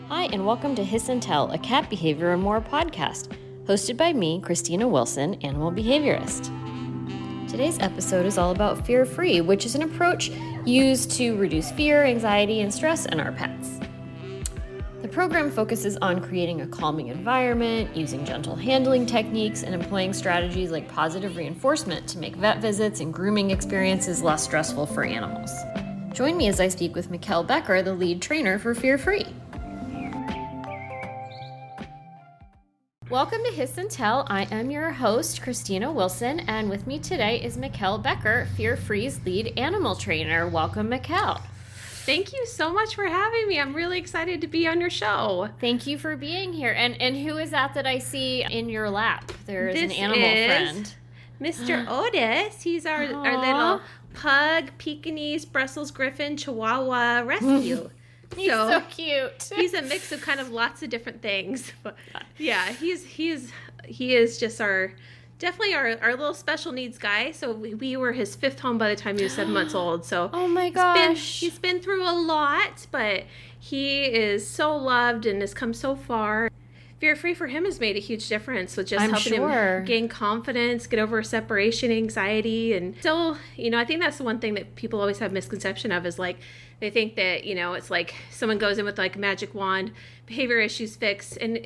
Hi, and welcome to Hiss and Tell, a cat behavior and more podcast, hosted by me, Christina Wilson, animal behaviorist. Today's episode is all about fear-free, which is an approach used to reduce fear, anxiety, and stress in our pets. The program focuses on creating a calming environment, using gentle handling techniques, and employing strategies like positive reinforcement to make vet visits and grooming experiences less stressful for animals. Join me as I speak with Mikkel Becker, the lead trainer for Fear-Free. Welcome to Hiss and Tell. I am your host, Christina Wilson, and with me today is Mikkel Becker, Fear-Free's lead animal trainer. Welcome, Mikkel. Thank you so much for having me. I'm really excited to be on your show. Thank you for being here. And who is that I see in your lap? There's an animal friend. Mr. Otis. He's our little pug, Pekingese, Brussels Griffon, Chihuahua rescue. He's so cute. He's a mix of kind of lots of different things. But yeah, he is just definitely our little special needs guy. So we were his fifth home by the time he was 7 months old. So oh my gosh, he's been through a lot, but he is so loved and has come so far. Fear-Free for him has made a huge difference with just helping him gain confidence, get over separation anxiety. And still, I think that's the one thing that people always have misconception of is like, they think that, it's like someone goes in with like a magic wand, behavior issues fixed. And,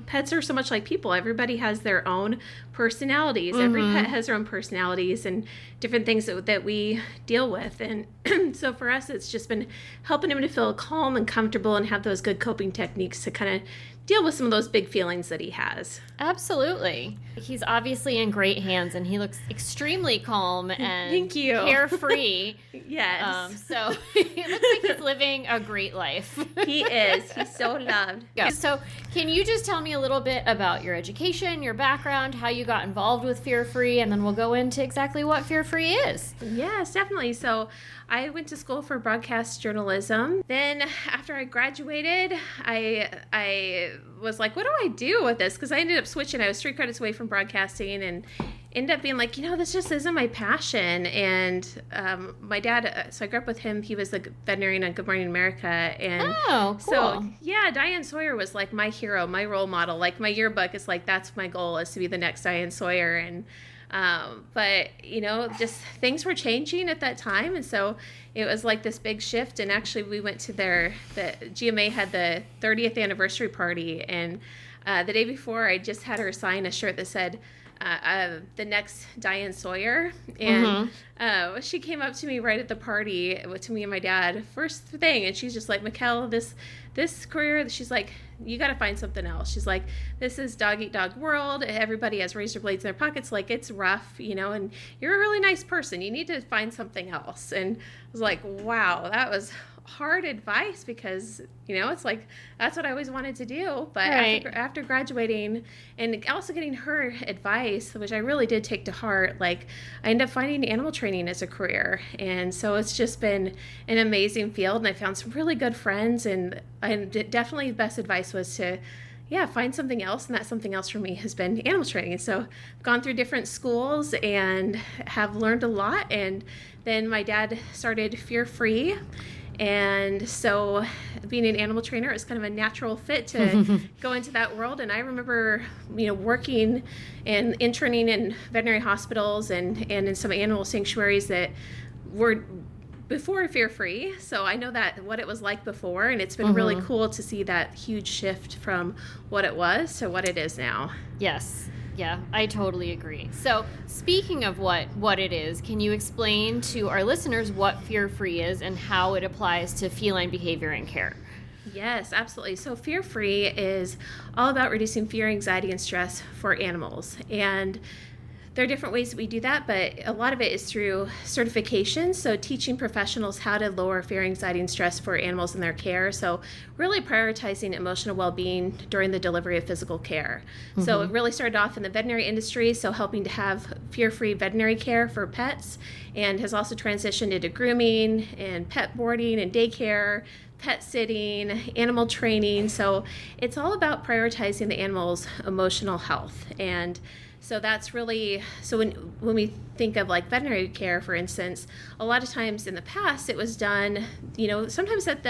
pets are so much like people. Everybody has their own personalities. Mm-hmm. Every pet has their own personalities and different things that we deal with. And so for us, it's just been helping him to feel calm and comfortable and have those good coping techniques to kind of deal with some of those big feelings that he has. Absolutely. He's obviously in great hands, and he looks extremely calm and Thank you. Carefree. Yes. So he looks like he's living a great life. He is. He's so loved. Yeah. So can you just tell me a little bit about your education, your background, how you got involved with Fear-Free, and then we'll go into exactly what Fear-Free is. Yes, definitely. So I went to school for broadcast journalism. Then after I graduated, I was like, what do I do with this? Because I ended up switching. I was 3 credits away from broadcasting and ended up being like, this just isn't my passion. And my dad, so I grew up with him. He was the veterinarian on Good Morning America. And oh, cool. So, yeah, Diane Sawyer was like my hero, my role model. Like my yearbook is like, that's my goal, is to be the next Diane Sawyer. And but just things were changing at that time, and so it was like this big shift. And actually we went to the GMA had the 30th anniversary party, and the day before I just had her sign a shirt that said the next Diane Sawyer. And she came up to me right at the party to me and my dad first thing, and she's just like, Mikkel, this career, she's like, you got to find something else. She's like, this is dog eat dog world. Everybody has razor blades in their pockets. Like, it's rough, and you're a really nice person. You need to find something else. And I was like, wow, that was hard advice, because it's like that's what I always wanted to do. But right. after graduating and also getting her advice, which I really did take to heart, like I ended up finding animal training as a career. And so it's just been an amazing field, and I found some really good friends, and definitely the best advice was to find something else. And that something else for me has been animal training. And so I've gone through different schools and have learned a lot. And then my dad started Fear-Free. And so being an animal trainer is kind of a natural fit to go into that world. And I remember, working and interning in veterinary hospitals and in some animal sanctuaries that were before Fear-Free. So I know what it was like before, and it's been really cool to see that huge shift from what it was to what it is now. Yes. Yeah, I totally agree. So speaking of what it is, can you explain to our listeners what Fear-Free is and how it applies to feline behavior and care? Yes, absolutely. So Fear-Free is all about reducing fear, anxiety, and stress for animals. And there are different ways that we do that, but a lot of it is through certification. So teaching professionals how to lower fear, anxiety, and stress for animals in their care. So really prioritizing emotional well-being during the delivery of physical care. So it really started off in the veterinary industry, so helping to have fear-free veterinary care for pets, and has also transitioned into grooming and pet boarding and daycare, pet sitting, animal training. So it's all about prioritizing the animal's emotional health. And so that's really, so when we think of like veterinary care, for instance, a lot of times in the past it was done, sometimes at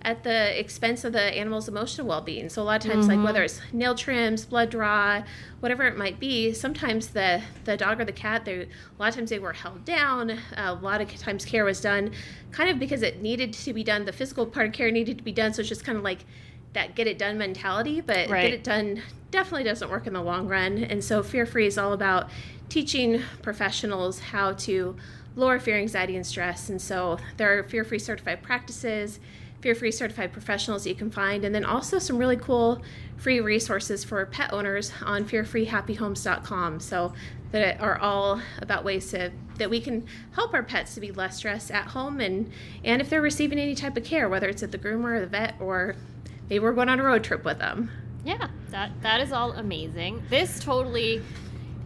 at the expense of the animal's emotional well-being. So a lot of times, like whether it's nail trims, blood draw, whatever it might be, sometimes the dog or the cat, a lot of times they were held down. A lot of times care was done kind of because it needed to be done. The physical part of care needed to be done. So it's just kind of like that get it done mentality, but get it done definitely doesn't work in the long run. And so Fear Free is all about teaching professionals how to lower fear, anxiety, and stress. And so there are Fear Free certified practices, Fear Free certified professionals that you can find, and then also some really cool free resources for pet owners on fearfreehappyhomes.com. So that are all about ways that we can help our pets to be less stressed at home, and if they're receiving any type of care, whether it's at the groomer or the vet, or maybe we're going on a road trip with them. Yeah, that is all amazing. This totally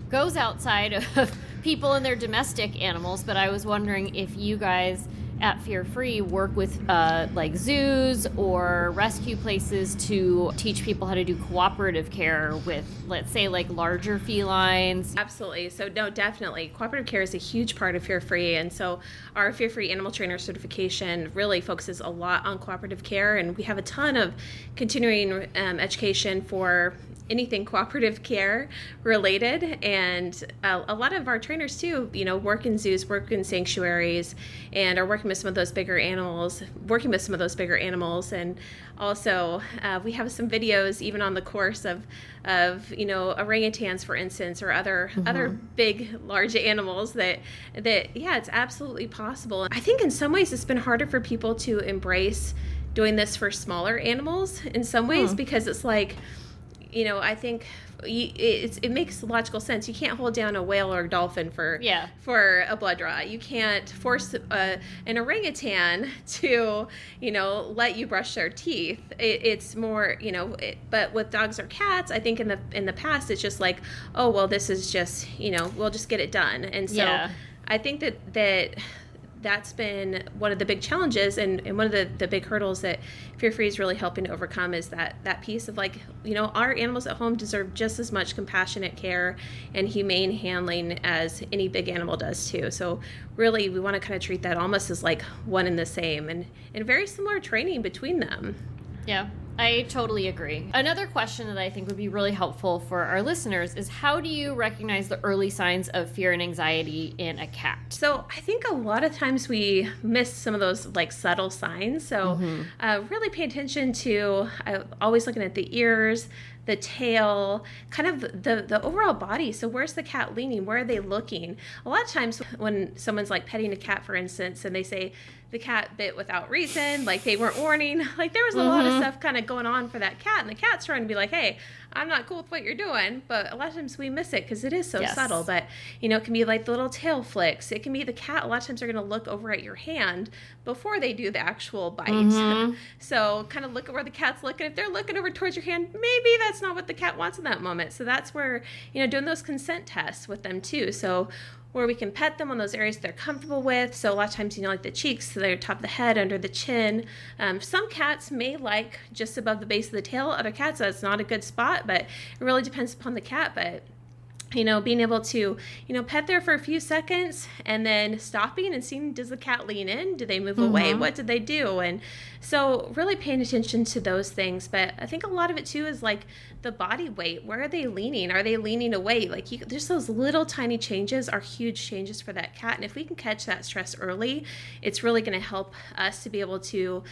goes outside of people and their domestic animals, but I was wondering if you guys at Fear Free work with like zoos or rescue places to teach people how to do cooperative care with, let's say, like larger felines. Absolutely. So no, definitely. Cooperative care is a huge part of Fear Free. And so our Fear Free Animal Trainer certification really focuses a lot on cooperative care. And we have a ton of continuing education for anything cooperative care related, and a lot of our trainers too, work in zoos, work in sanctuaries, and are working with some of those bigger animals, and also we have some videos even on the course of orangutans, for instance, or other big large animals that it's absolutely possible. I think in some ways it's been harder for people to embrace doing this for smaller animals in some ways, because it's like, I think it makes logical sense. You can't hold down a whale or a dolphin for a blood draw. You can't force an orangutan to, let you brush their teeth. It's more, but with dogs or cats, I think in the past, it's just like, oh, well, this is just, we'll just get it done. And so I think that's been one of the big challenges, and one of the big hurdles that Fear Free is really helping to overcome is that piece of like, our animals at home deserve just as much compassionate care and humane handling as any big animal does too. So really we want to kind of treat that almost as like one and the same, and very similar training between them. Yeah. I totally agree. Another question that I think would be really helpful for our listeners is, how do you recognize the early signs of fear and anxiety in a cat? So I think a lot of times we miss some of those like subtle signs. So really pay attention to always looking at the ears, the tail, kind of the overall body. So where's the cat leaning? Where are they looking? A lot of times when someone's like petting a cat, for instance, and they say the cat bit without reason, like they weren't warning, like there was a lot of stuff kind of going on for that cat, and the cat's trying to be like, hey, I'm not cool with what you're doing. But a lot of times we miss it because it is so subtle. But it can be like the little tail flicks. It can be the cat. A lot of times they're going to look over at your hand before they do the actual bite. So kind of look at where the cat's looking. If they're looking over towards your hand, maybe that's not what the cat wants in that moment. So that's where, doing those consent tests with them too. So where we can pet them on those areas they're comfortable with. So a lot of times, like the cheeks, so they're top of the head, under the chin. Some cats may like just above the base of the tail. Other cats, that's not a good spot, but it really depends upon the cat. But being able to, pet there for a few seconds and then stopping and seeing, does the cat lean in? Do they move away? What did they do? And so really paying attention to those things. But I think a lot of it too is like the body weight. Where are they leaning? Are they leaning away? Like there's those little tiny changes are huge changes for that cat. And if we can catch that stress early, it's really going to help us to be able to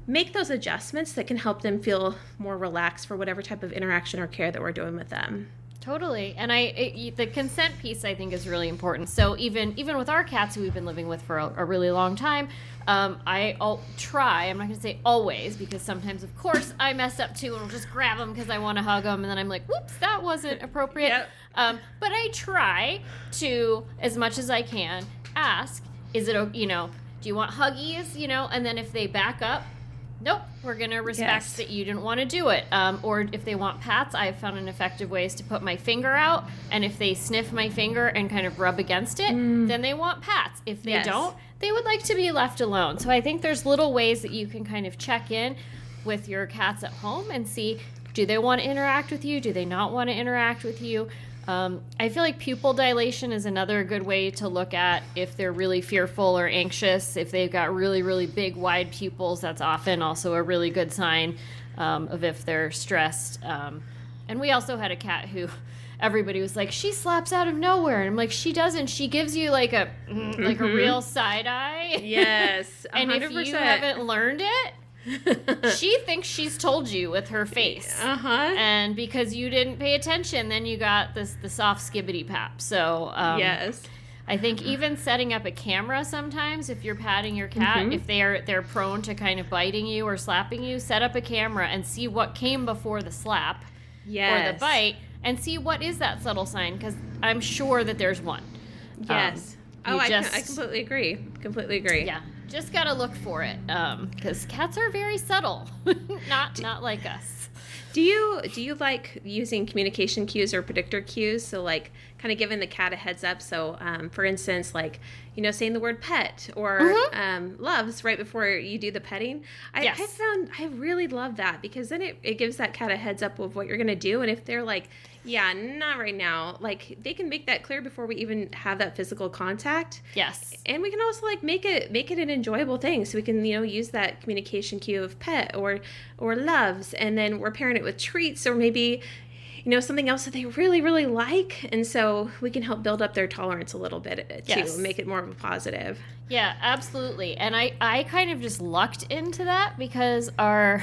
make those adjustments that can help them feel more relaxed for whatever type of interaction or care that we're doing with them. Totally. And the consent piece, I think, is really important. So even with our cats who we've been living with for a really long time, I'll try, I'm not going to say always, because sometimes, of course, I mess up too and will just grab them because I want to hug them. And then I'm like, whoops, that wasn't appropriate. But I try to, as much as I can, ask, is it, do you want huggies? And then if they back up, nope, we're going to respect that you didn't want to do it. Or if they want pats, I've found an effective way is to put my finger out, and if they sniff my finger and kind of rub against it, then they want pats. If they don't, they would like to be left alone. So I think there's little ways that you can kind of check in with your cats at home and see, do they want to interact with you? Do they not want to interact with you? I feel like pupil dilation is another good way to look at if they're really fearful or anxious. If they've got really, really big, wide pupils, that's often also a really good sign of if they're stressed. And we also had a cat who everybody was like, she slaps out of nowhere. And I'm like, she doesn't. She gives you like a real side eye. Yes, 100%. And if you haven't learned it, she thinks she's told you with her face. And because you didn't pay attention, then you got the soft skibbity pap. So yes, I think even setting up a camera sometimes, if you're patting your cat, if they're prone to kind of biting you or slapping you, set up a camera and see what came before the slap or the bite, and see what is that subtle sign, because I'm sure that there's one. Yes. I completely agree. Yeah. Just gotta look for it, because cats are very subtle, not like us. Do you like using communication cues or predictor cues? So like kind of giving the cat a heads up. So for instance, like, saying the word pet or loves right before you do the petting. I found I really love that, because then it gives that cat a heads up of what you're gonna do. And if they're like, yeah, not right now, like they can make that clear before we even have that physical contact. Yes. And we can also like make it an enjoyable thing. So we can, use that communication cue of pet or loves, and then we're pairing it with treats or maybe, something else that they really, really like. And so we can help build up their tolerance a little bit too, and make it more of a positive. Yeah, absolutely. And I kind of just lucked into that, because our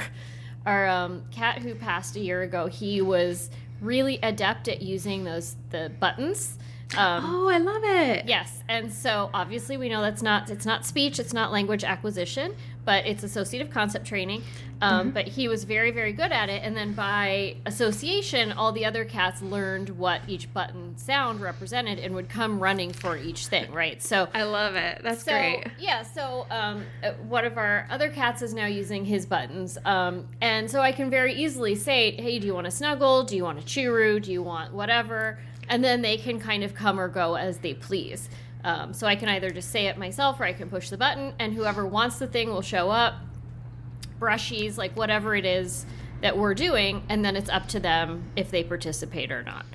cat who passed a year ago, he was really adept at using the buttons. I love it. Yes. And so obviously we know it's not speech, it's not language acquisition, but it's associative concept training. But he was very, very good at it. And then by association, all the other cats learned what each button sound represented and would come running for each thing, right? So I love it. That's great. Yeah. So one of our other cats is now using his buttons. And so I can very easily say, hey, do you want to snuggle? Do you want to churu? Do you want whatever? And then they can kind of come or go as they please. So I can either just say it myself, or I can push the button, and whoever wants the thing will show up, brushies, like whatever it is that we're doing, and then it's up to them if they participate or not.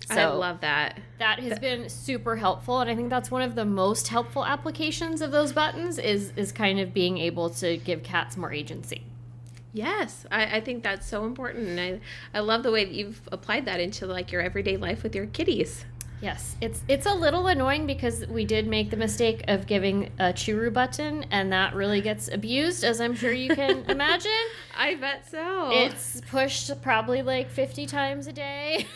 So I love that. That has been super helpful, and I think that's one of the most helpful applications of those buttons is kind of being able to give cats more agency. Yes, I think that's so important, and I love the way that you've applied that into like your everyday life with your kitties. Yes, it's a little annoying because we did make the mistake of giving a churu button, and that really gets abused, as I'm sure you can imagine. I bet so. It's pushed probably like 50 times a day.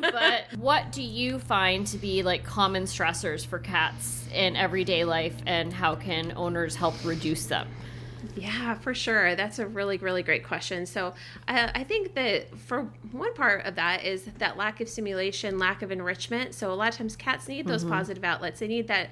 But what do you find to be like common stressors for cats in everyday life, and how can owners help reduce them? Yeah, for sure. That's a really, really great question. So I think that for one part of that is that lack of stimulation, lack of enrichment. So a lot of times cats need those positive outlets. They need that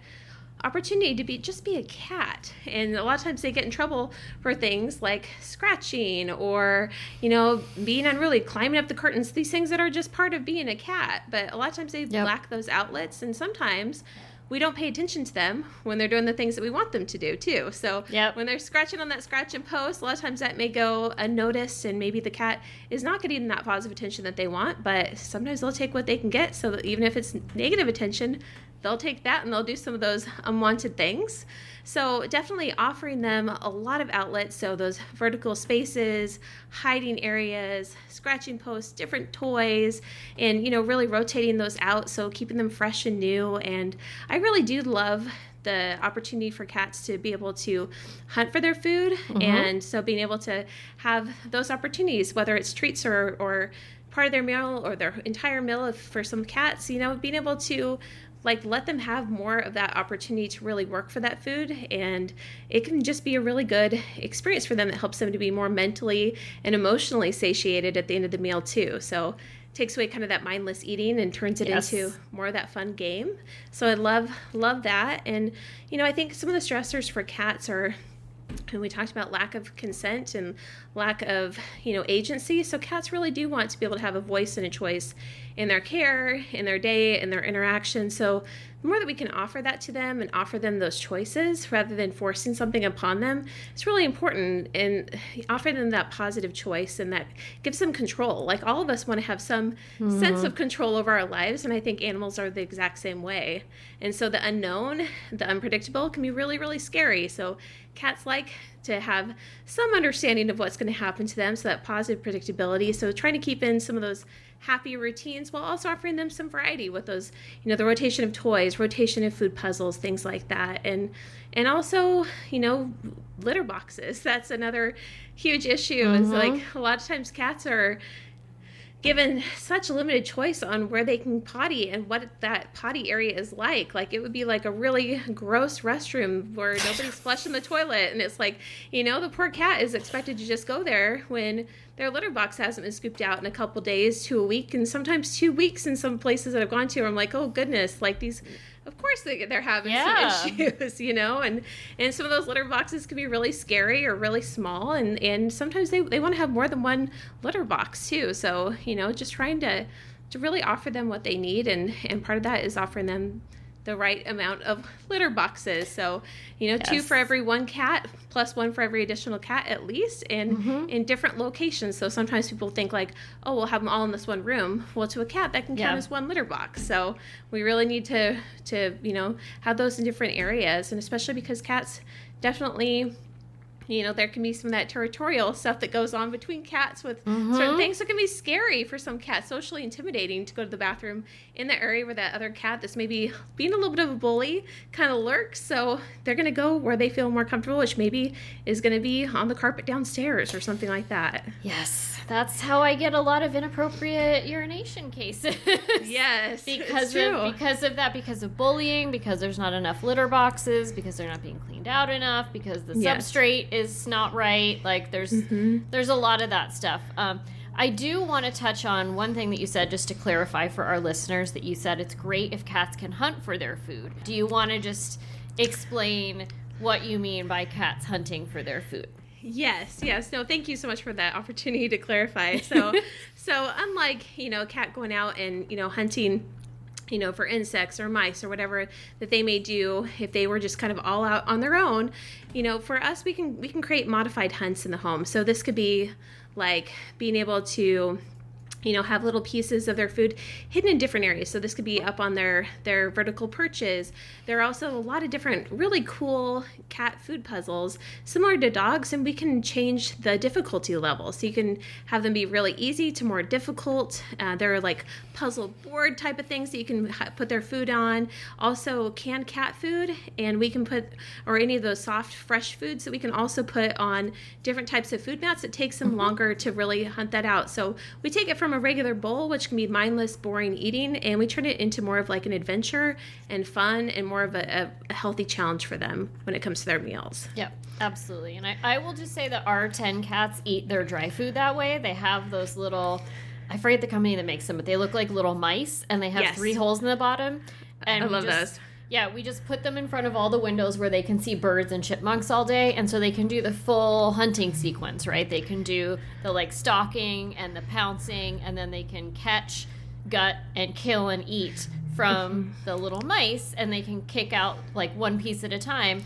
opportunity to be a cat. And a lot of times they get in trouble for things like scratching or, being unruly, climbing up the curtains, these things that are just part of being a cat. But a lot of times they lack those outlets, and sometimes we don't pay attention to them when they're doing the things that we want them to do too. So when they're scratching on that scratch and post, a lot of times that may go unnoticed, and maybe the cat is not getting that positive attention that they want, but sometimes they'll take what they can get. So that even if it's negative attention, they'll take that and they'll do some of those unwanted things. So definitely offering them a lot of outlets. So those vertical spaces, hiding areas, scratching posts, different toys, and, really rotating those out. So keeping them fresh and new. And I really do love the opportunity for cats to be able to hunt for their food. And so being able to have those opportunities, whether it's treats or part of their meal or their entire meal for some cats, being able to let them have more of that opportunity to really work for that food. And it can just be a really good experience for them that helps them to be more mentally and emotionally satiated at the end of the meal too. So it takes away kind of that mindless eating and turns it into more of that fun game. So I love that. And, I think some of the stressors for cats are, and we talked about lack of consent and lack of, agency. So cats really do want to be able to have a voice and a choice in their care, in their day, in their interaction. So the more that we can offer that to them and offer them those choices rather than forcing something upon them, it's really important, and offer them that positive choice, and that gives them control. Like, all of us want to have some sense of control over our lives, and I think animals are the exact same way. And so the unknown, the unpredictable, can be really, really scary. So cats like to have some understanding of what's going to happen to them, so that positive predictability. So trying to keep in some of those happy routines while also offering them some variety with those, the rotation of toys, rotation of food puzzles, things like that. And also, litter boxes. That's another huge issue. Is like, a lot of times cats are given such limited choice on where they can potty and what that potty area is like. Like, it would be like a really gross restroom where nobody's flushing the toilet. And it's like, the poor cat is expected to just go there when their litter box hasn't been scooped out in a couple days to a week, and sometimes 2 weeks in some places that I've gone to. I'm like, oh goodness, like these, of course they're having some issues, and some of those litter boxes can be really scary or really small, and sometimes they want to have more than one litter box too. So, just trying to really offer them what they need, and part of that is offering them the right amount of litter boxes. So, 2 for every one cat, plus 1 for every additional cat at least, and in different locations. So sometimes people think like, oh, we'll have them all in this one room. Well, to a cat, that can count as one litter box. So we really need to have those in different areas, and especially because cats definitely, there can be some of that territorial stuff that goes on between cats with certain things. So it can be scary for some cats, socially intimidating, to go to the bathroom in the area where that other cat that's maybe being a little bit of a bully kind of lurks. So they're going to go where they feel more comfortable, which maybe is going to be on the carpet downstairs or something like that. Yes, that's how I get a lot of inappropriate urination cases. Yes, because of that, because of bullying, because there's not enough litter boxes, because they're not being cleaned out enough, because the substrate is not right. Like, there's a lot of that stuff. I do want to touch on one thing that you said, just to clarify for our listeners, that you said it's great if cats can hunt for their food. Do you want to just explain what you mean by cats hunting for their food? Yes. No, thank you so much for that opportunity to clarify. So unlike, a cat going out and, hunting, for insects or mice or whatever that they may do if they were just kind of all out on their own, for us, we can create modified hunts in the home. So this could be like being able to, have little pieces of their food hidden in different areas. So this could be up on their vertical perches. There are also a lot of different really cool cat food puzzles similar to dogs, and we can change the difficulty level. So you can have them be really easy to more difficult. There are like puzzle board type of things that you can put their food on. Also canned cat food, and we can put, or any of those soft fresh foods that we can also put on different types of food mats. It takes them longer to really hunt that out. So we take it from a regular bowl, which can be mindless, boring eating, and we turn it into more of like an adventure and fun, and more of a healthy challenge for them when it comes to their meals. Yep, absolutely. And I will just say that our 10 cats eat their dry food that way. They have those little, I forget the company that makes them, but they look like little mice, and they have 3 holes in the bottom. And I love those. Yeah, we just put them in front of all the windows where they can see birds and chipmunks all day, and so they can do the full hunting sequence, right? They can do the, like, stalking and the pouncing, and then they can catch, gut, and kill and eat from the little mice, and they can kick out, like, one piece at a time.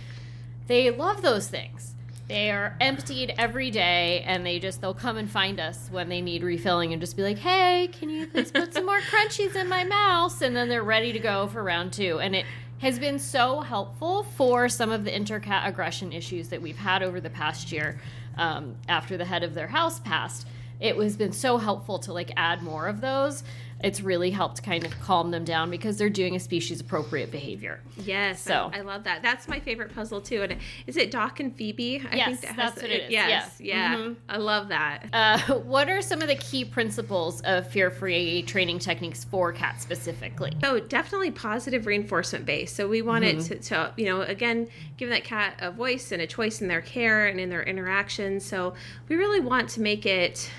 They love those things. They are emptied every day, and they'll come and find us when they need refilling and just be like, hey, can you please put some more crunchies in my mouth? And then they're ready to go for round 2. And it has been so helpful for some of the intercat aggression issues that we've had over the past year after the head of their house passed. It has been so helpful to, like, add more of those. It's really helped kind of calm them down because they're doing a species-appropriate behavior. Yes, so I love that. That's my favorite puzzle, too. And is it Doc and Phoebe? I think that's what it is. Yes. Yeah. I love that. What are some of the key principles of fear-free training techniques for cats specifically? So definitely positive reinforcement based. So we want it to, again, give that cat a voice and a choice in their care and in their interactions. So we really want to make it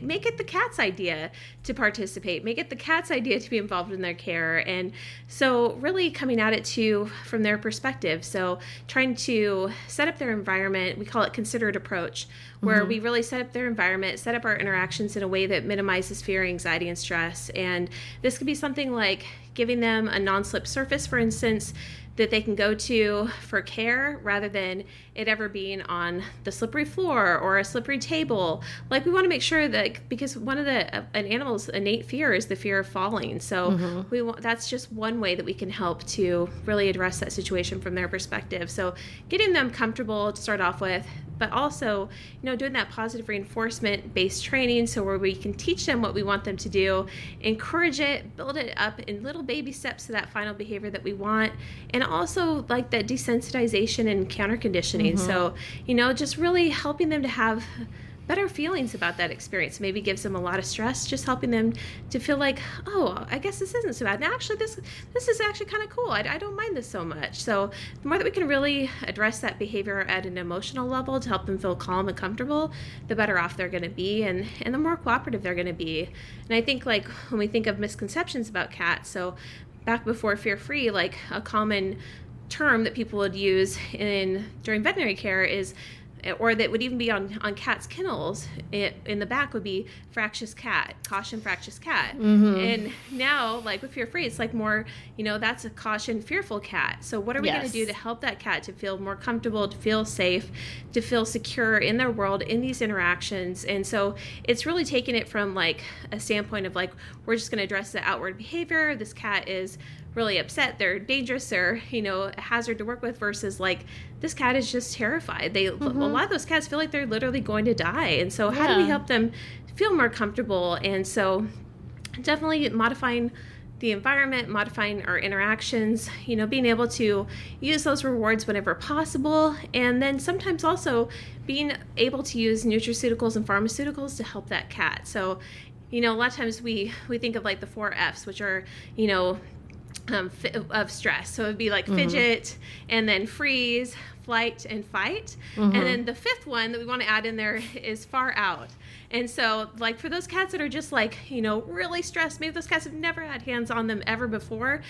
make it the cat's idea to participate, make it the cat's idea to be involved in their care. And so really coming at it from their perspective. So trying to set up their environment, we call it considerate approach, where we really set up their environment, set up our interactions in a way that minimizes fear, anxiety, and stress. And this could be something like giving them a non-slip surface, for instance, that they can go to for care rather than it ever being on the slippery floor or a slippery table. Like, we want to make sure that, because one of an animal's innate fear is the fear of falling. So that's just one way that we can help to really address that situation from their perspective. So getting them comfortable to start off with, but also, doing that positive reinforcement-based training, so where we can teach them what we want them to do, encourage it, build it up in little baby steps to that final behavior that we want, and also like that desensitization and counter conditioning. So, just really helping them to have better feelings about that experience. Maybe gives them a lot of stress, just helping them to feel like, oh, I guess this isn't so bad. And actually, this is actually kind of cool. I don't mind this so much. So the more that we can really address that behavior at an emotional level to help them feel calm and comfortable, the better off they're going to be, and the more cooperative they're going to be. And I think, like, when we think of misconceptions about cats, so back before fear-free, like a common term that people would use during veterinary care is, or that would even be on cats' kennels in the back, would be fractious cat, caution fractious cat. And now, like with fear-free, it's like more, that's a caution fearful cat. So what are we going to do to help that cat to feel more comfortable, to feel safe, to feel secure in their world, in these interactions? And so it's really taking it from like a standpoint of like, we're just going to address the outward behavior. This cat is really upset, they're dangerous, they're a hazard to work with, versus like, this cat is just terrified. A lot of those cats feel like they're literally going to die. And so how do we help them feel more comfortable? And so definitely modifying the environment, modifying our interactions, being able to use those rewards whenever possible, and then sometimes also being able to use nutraceuticals and pharmaceuticals to help that cat. So a lot of times we think of like the 4 F's, which are of stress. So it'd be like fidget, and then freeze, flight, and fight. And then the 5th one that we want to add in there is far out. And so, like, for those cats that are just like, really stressed, maybe those cats have never had hands on them ever before,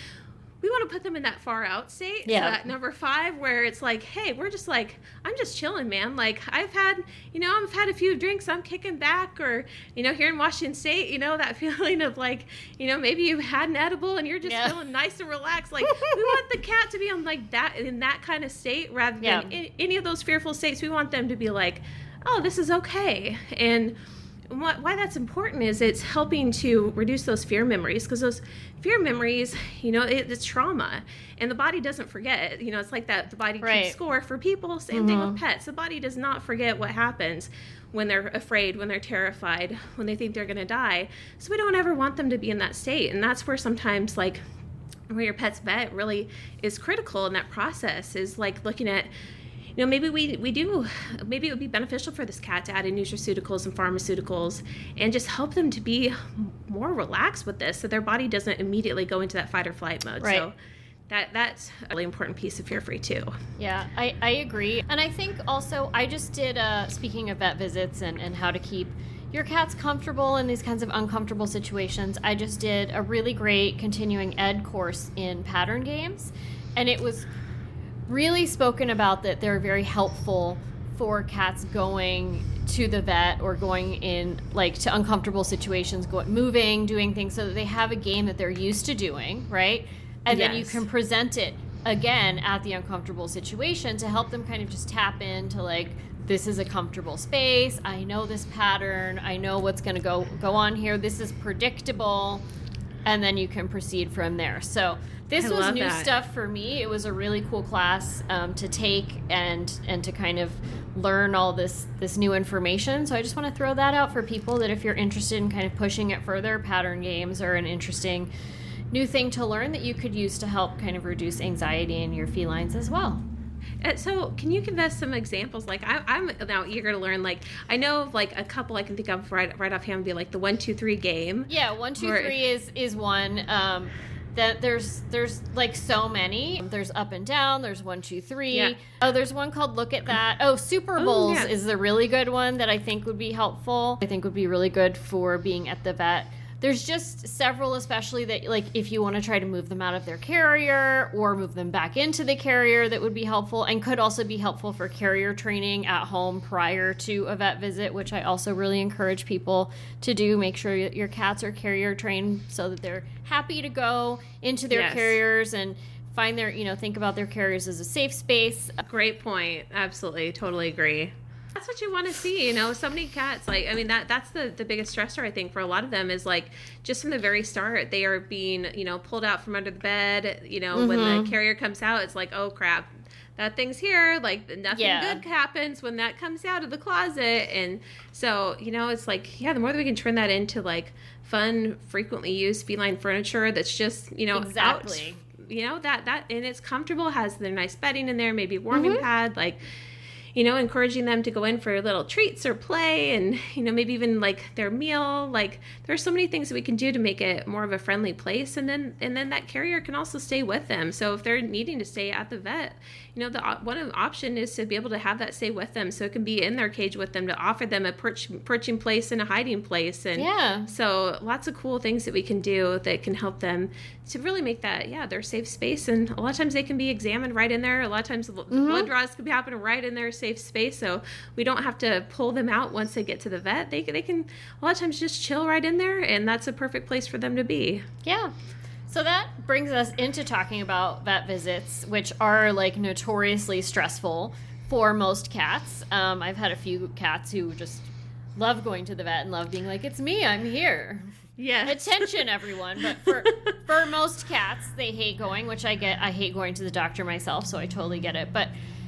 we want to put them in that far out state. So that number 5, where it's like, hey, we're just like, I'm just chilling, man. Like, I've had a few drinks, I'm kicking back. Or, here in Washington State, that feeling of like, maybe you had an edible and you're just feeling nice and relaxed. Like, we want the cat to be on like that, in that kind of state, rather than any of those fearful states. We want them to be like, oh, this is okay. And why that's important is it's helping to reduce those fear memories, because those fear memories, it's trauma, and the body doesn't forget. It's like that the body keeps score for people. Same thing with pets. The body does not forget what happens when they're afraid, when they're terrified, when they think they're going to die. So we don't ever want them to be in that state. And that's where sometimes, like, where your pet's vet really is critical in that process, is like looking at, maybe maybe it would be beneficial for this cat to add in nutraceuticals and pharmaceuticals and just help them to be more relaxed with this, so their body doesn't immediately go into that fight or flight mode. So that's a really important piece of fear-free too. Yeah, I agree. And I think also, I just did, speaking of vet visits and how to keep your cats comfortable in these kinds of uncomfortable situations, I just did a really great continuing ed course in pattern games. And it was really spoken about that they're very helpful for cats going to the vet or going in, like, to uncomfortable situations, moving, doing things, so that they have a game that they're used to doing, right? And then you can present it again at the uncomfortable situation to help them kind of just tap into, like, this is a comfortable space, I know this pattern, I know what's going to go on here, this is predictable, and then you can proceed from there. So this was new stuff for me. It was a really cool class to take and to kind of learn all this new information. So I just want to throw that out for people, that if you're interested in kind of pushing it further, pattern games are an interesting new thing to learn that you could use to help kind of reduce anxiety in your felines as well. So can you give us some examples? Like, I'm now eager to learn. Like, I know like a couple I can think of right offhand would be like the 1, 2, 3 game. Yeah, 1, 2, 3 is one. that there's like so many. There's Up and Down. There's 1, 2, 3. Yeah. Oh, there's one called Look at That. Oh, Super Bowls yeah. is the really good one that I think would be helpful. I think would be really good for being at the vet. There's just several, especially that, like, if you want to try to move them out of their carrier or move them back into the carrier, that would be helpful, and could also be helpful for carrier training at home prior to a vet visit, which I also really encourage people to do. Make sure your cats are carrier trained so that they're happy to go into their carriers and find their, think about their carriers as a safe space. Great point. Absolutely. Totally agree. That's what you want to see, so many cats, that's the biggest stressor, I think, for a lot of them is, like, just from the very start, they are being, pulled out from under the bed, when the carrier comes out, it's like, oh crap, that thing's here, like, nothing good happens when that comes out of the closet. And so, it's like, the more that we can turn that into, like, fun, frequently used feline furniture that's just, exactly out, that and it's comfortable, has their nice bedding in there, maybe warming pad, like, encouraging them to go in for little treats or play, and, maybe even, like, their meal. Like, there's so many things that we can do to make it more of a friendly place. And then that carrier can also stay with them. So if they're needing to stay at the vet, one option is to be able to have that stay with them. So it can be in their cage with them, to offer them a perching place and a hiding place. And so lots of cool things that we can do that can help them to really make that, their safe space. And a lot of times they can be examined right in there. A lot of times blood draws can be happening right in their safe space. So we don't have to pull them out once they get to the vet. They can a lot of times just chill right in there, and that's a perfect place for them to be. Yeah. So that brings us into talking about vet visits, which are, like, notoriously stressful for most cats. I've had a few cats who just love going to the vet and love being like, it's me, I'm here. Yeah. Attention, everyone. But for most cats, they hate going, which I get. I hate going to the doctor myself, so I totally get it. But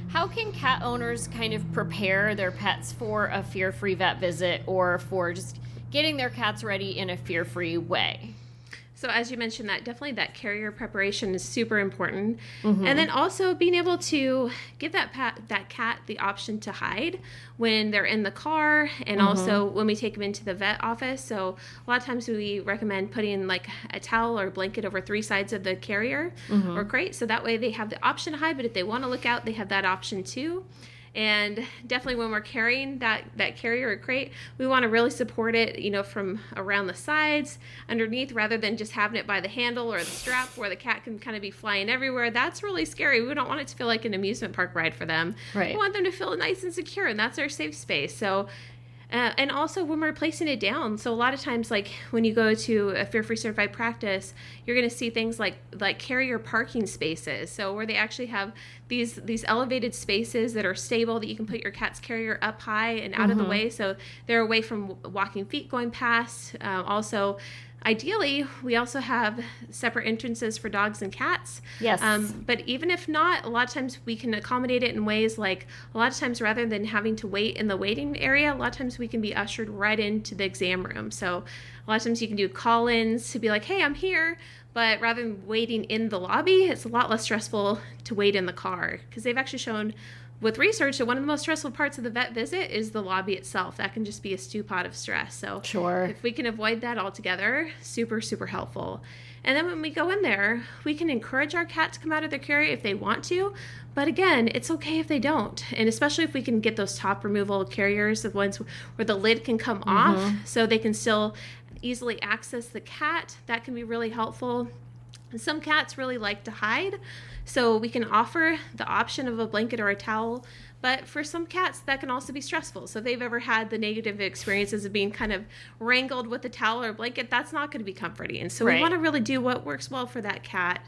how can cat owners kind of prepare their pets for a fear-free vet visit, or for just getting their cats ready in a fear-free way? So as you mentioned, that carrier preparation is super important. And then also being able to give that cat the option to hide when they're in the car, and also when we take them into the vet office. So a lot of times we recommend putting, like, a towel or blanket over 3 sides of the carrier or crate. So that way they have the option to hide, but if they want to look out, they have that option too. And definitely when we're carrying that carrier or crate, we want to really support it, from around the sides, underneath, rather than just having it by the handle or the strap where the cat can kind of be flying everywhere. That's really scary. We don't want it to feel like an amusement park ride for them. Right. We want them to feel nice and secure, and that's our safe space. So and also when we're placing it down. So a lot of times, like, when you go to a fear-free certified practice, you're going to see things like carrier parking spaces. So where they actually have these elevated spaces that are stable, that you can put your cat's carrier up high and out of the way, so they're away from walking feet going past. Also, ideally, we also have separate entrances for dogs and cats. Yes. But even if not, a lot of times we can accommodate it in ways like, a lot of times rather than having to wait in the waiting area, a lot of times we can be ushered right into the exam room. So a lot of times you can do call-ins to be like, hey, I'm here. But rather than waiting in the lobby, it's a lot less stressful to wait in the car, because they've actually shown with research that one of the most stressful parts of the vet visit is the lobby itself. That can just be a stew pot of stress. So if we can avoid that altogether, super, super helpful. And then when we go in there, we can encourage our cat to come out of their carrier if they want to. But again, it's okay if they don't. And especially if we can get those top removal carriers, the ones where the lid can come off so they can still easily access the cat, that can be really helpful. And some cats really like to hide, so we can offer the option of a blanket or a towel. But for some cats, that can also be stressful. So if they've ever had the negative experiences of being kind of wrangled with a towel or blanket, that's not going to be comforting. And so we want to really do what works well for that cat.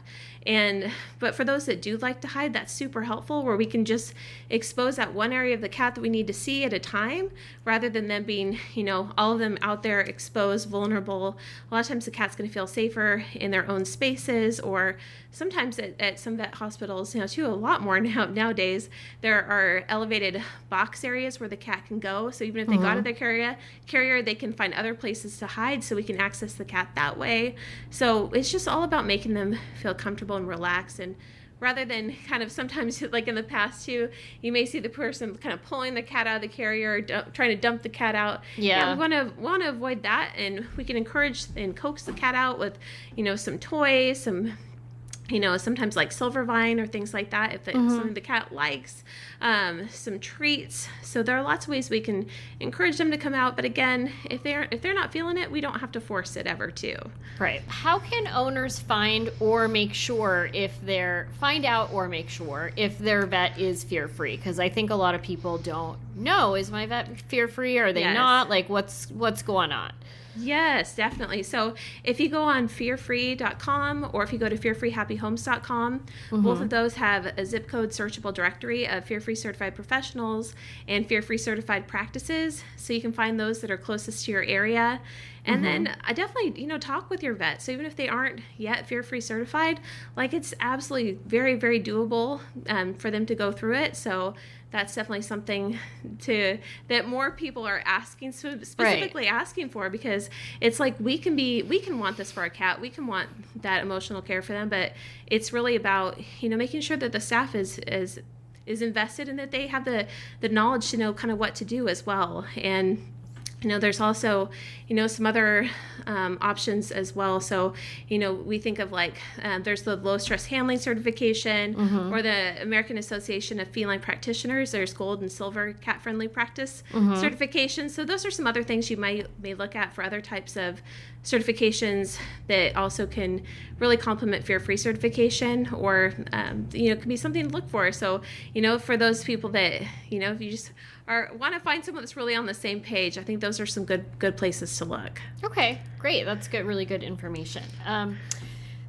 But for those that do like to hide, that's super helpful, where we can just expose that one area of the cat that we need to see at a time, rather than them being, all of them out there exposed, vulnerable. A lot of times the cat's going to feel safer in their own spaces, or sometimes at some vet hospitals, too, a lot more nowadays, there are elevated box areas where the cat can go. So even if they got out of their carrier, they can find other places to hide, so we can access the cat that way. So it's just all about making them feel comfortable and relaxed, and rather than kind of sometimes like in the past too, you may see the person kind of pulling the cat out of the carrier, trying to dump the cat out. Yeah. We want to avoid that, and we can encourage and coax the cat out with, some toys, some, sometimes like silver vine or things like that, if it's something the cat likes, some treats. So there are lots of ways we can encourage them to come out. But again, if they're not feeling it, we don't have to force it ever too. Right. How can owners find out or make sure if their vet is fear-free? Because I think a lot of people don't know, is my vet fear-free? Are they not? Like, what's going on? Yes, definitely. So if you go on fearfree.com or if you go to fearfreehappyhomes.com, both of those have a zip code searchable directory of fear-free certified professionals and fear-free certified practices. So you can find those that are closest to your area. And then I definitely, talk with your vet. So even if they aren't yet fear-free certified, like it's absolutely very, very doable for them to go through it. So that's definitely something that more people are asking, specifically asking for, because it's like we can want this for our cat. We can want that emotional care for them, but it's really about, making sure that the staff is invested and that they have the knowledge to know kind of what to do as well. And there's also, some other options as well. So, we think of like, there's the low stress handling certification or the American Association of Feline Practitioners. There's gold and silver cat friendly practice certifications. So those are some other things you may look at for other types of certifications that also can really complement fear-free certification, or, can be something to look for. So, for those people that, if you just want to find someone that's really on the same page, I think those are some good places to look. Okay, great. That's good, really good information.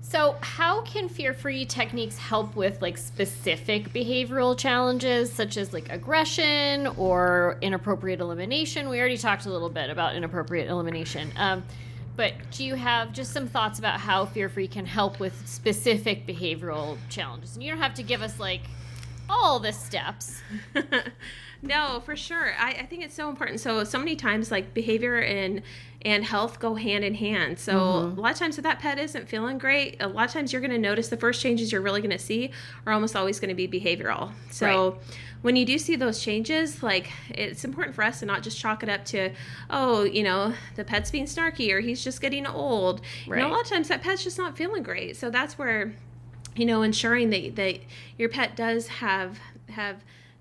So how can fear-free techniques help with like specific behavioral challenges such as like aggression or inappropriate elimination? We already talked a little bit about inappropriate elimination. But do you have just some thoughts about how fear-free can help with specific behavioral challenges? And you don't have to give us like all the steps. No, for sure. I think it's so important. So many times like behavior and health go hand in hand. So a lot of times if that pet isn't feeling great, a lot of times you're going to notice the first changes you're really going to see are almost always going to be behavioral. So when you do see those changes, like it's important for us to not just chalk it up to, the pet's being snarky or he's just getting old. A lot of times that pet's just not feeling great. So that's where, ensuring that your pet does have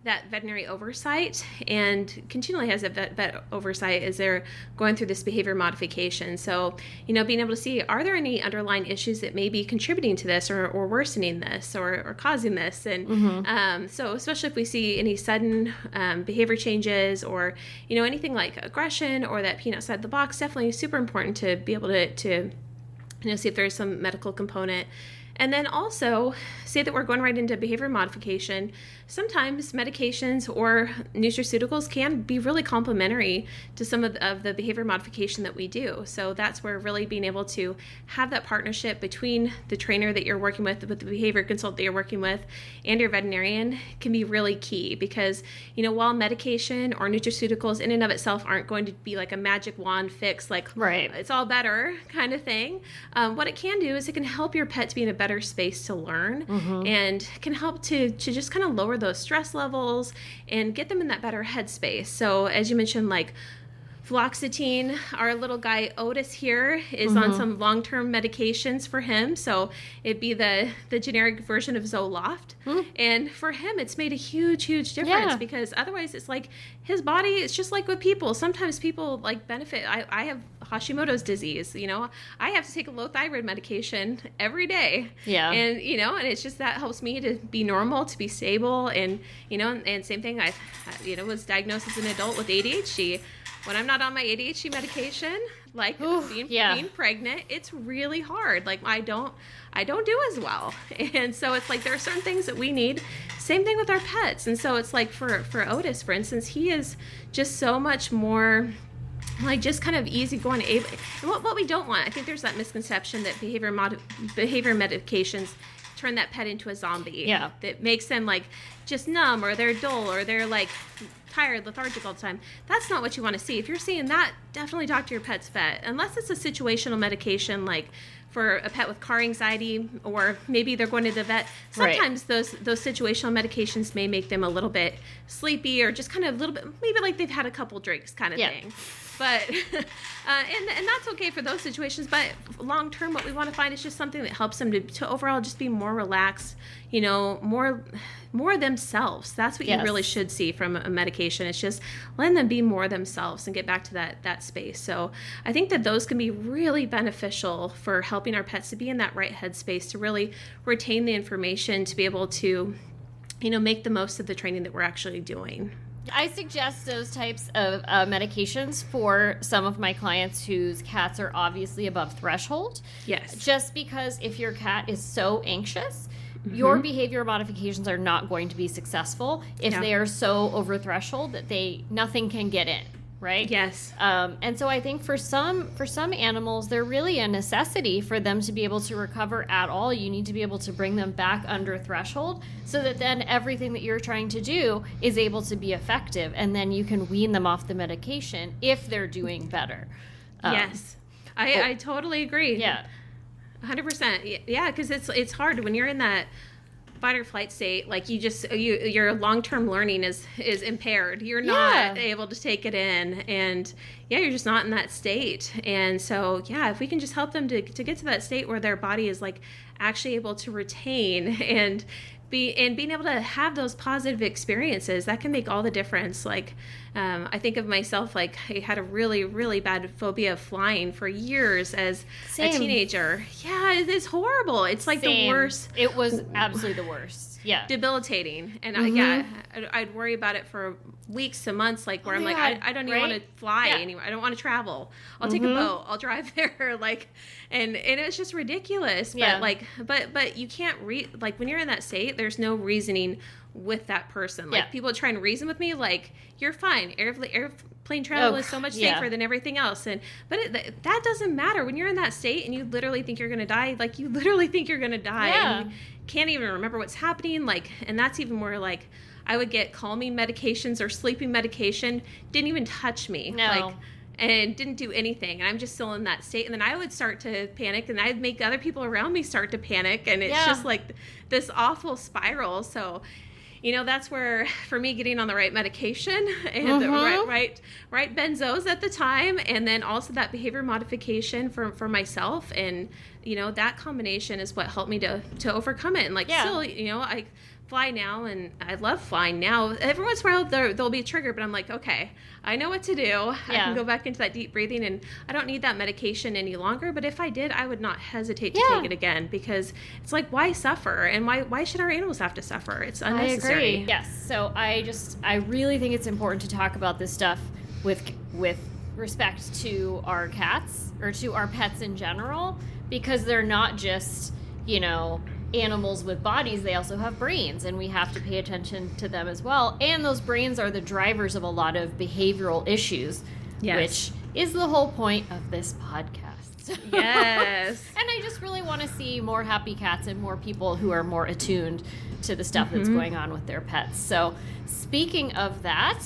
that veterinary oversight and continually has a vet oversight as they're going through this behavior modification. So, being able to see, are there any underlying issues that may be contributing to this or worsening this or causing this? And so especially if we see any sudden behavior changes or, anything like aggression or that peeing outside the box, definitely super important to be able to see if there's some medical component. And then also, say that we're going right into behavior modification, sometimes medications or nutraceuticals can be really complementary to some of the behavior modification that we do. So that's where really being able to have that partnership between the trainer that you're working with the behavior consultant that you're working with, and your veterinarian can be really key, because, while medication or nutraceuticals in and of itself aren't going to be like a magic wand fix, like it's all better kind of thing, what it can do is it can help your pet to be in a better space to learn and can help to just kind of lower those stress levels and get them in that better headspace. So as you mentioned, like fluoxetine, our little guy Otis here is on some long-term medications for him. So it'd be the generic version of Zoloft. And for him, it's made a huge difference because otherwise it's like his body, it's just like with people. Sometimes people like benefit. I have Hashimoto's disease, I have to take a low thyroid medication every day. Yeah. And, and it's just that helps me to be normal, to be stable. And, and same thing, I was diagnosed as an adult with ADHD. When I'm not on my ADHD medication, like being pregnant, it's really hard. Like I don't do as well. And so it's like there are certain things that we need. Same thing with our pets. And so it's like for Otis, for instance, he is just so much more like just kind of easygoing. And what we don't want, I think there's that misconception that behavior medications turn that pet into a zombie. Yeah. That makes them like just numb, or they're dull, or they're like tired, lethargic all the time. That's not what you want to see. If you're seeing that, definitely talk to your pet's vet. Unless it's a situational medication, like for a pet with car anxiety, or maybe they're going to the vet. Sometimes those situational medications may make them a little bit sleepy, or just kind of a little bit, maybe like they've had a couple drinks kind of thing. But and that's okay for those situations. But long term, what we want to find is just something that helps them to overall just be more relaxed, more themselves. That's what you really should see from a medication. It's just letting them be more themselves and get back to that space. So I think that those can be really beneficial for helping our pets to be in that right headspace, to really retain the information, to be able to, make the most of the training that we're actually doing. I suggest those types of medications for some of my clients whose cats are obviously above threshold. Yes. Just because if your cat is so anxious, your behavior modifications are not going to be successful if they are so over threshold that nothing can get in, right? Yes. And so I think for some animals, they're really a necessity for them to be able to recover at all. You need to be able to bring them back under threshold so that then everything that you're trying to do is able to be effective, and then you can wean them off the medication if they're doing better. Yes. I totally agree. Yeah. 100%. Yeah, because it's hard when you're in that fight or flight state. Like your long-term learning is impaired. You're not able to take it in, and you're just not in that state. And so if we can just help them to get to that state where their body is like actually able to retain and being able to have those positive experiences, that can make all the difference. Like, I think of myself, like I had a really, really bad phobia of flying for years as a teenager. Yeah, it's horrible. It's like the worst. It was absolutely the worst. Yeah. Debilitating. And I'd worry about it for weeks to months, like where I'm like, I don't even want to fly anymore. I don't want to travel. I'll take a boat. I'll drive there. Like, and it's just ridiculous. But but you can't like when you're in that state, there's no reasoning with that person. Like people try and reason with me, like, you're fine. Airplane travel is so much safer than everything else. But that doesn't matter when you're in that state and you literally think you're going to die. Like, you literally think you're going to die. Yeah. And you can't even remember what's happening. Like, and that's even where, like, I would get calming medications or sleeping medication. Didn't even touch me. No. Like, and didn't do anything. And I'm just still in that state. And then I would start to panic, and I'd make other people around me start to panic. And it's just like this awful spiral. So, that's where, for me, getting on the right medication and the right benzos at the time, and then also that behavior modification for myself, and that combination is what helped me to overcome it. And still, I fly now, and I love flying now. Every once in a while there'll be a trigger, but I'm like, okay, I know what to do. I can go back into that deep breathing, and I don't need that medication any longer. But if I did, I would not hesitate to take it again, because it's like, why suffer? And why should our animals have to suffer? It's unnecessary. I agree. Yes. So I really think it's important to talk about this stuff with respect to our cats, or to our pets in general, because they're not just, animals with bodies. They also have brains, and we have to pay attention to them as well. And those brains are the drivers of a lot of behavioral issues, which is the whole point of this podcast. Yes. And I just really want to see more happy cats and more people who are more attuned to the stuff that's going on with their pets. So speaking of that,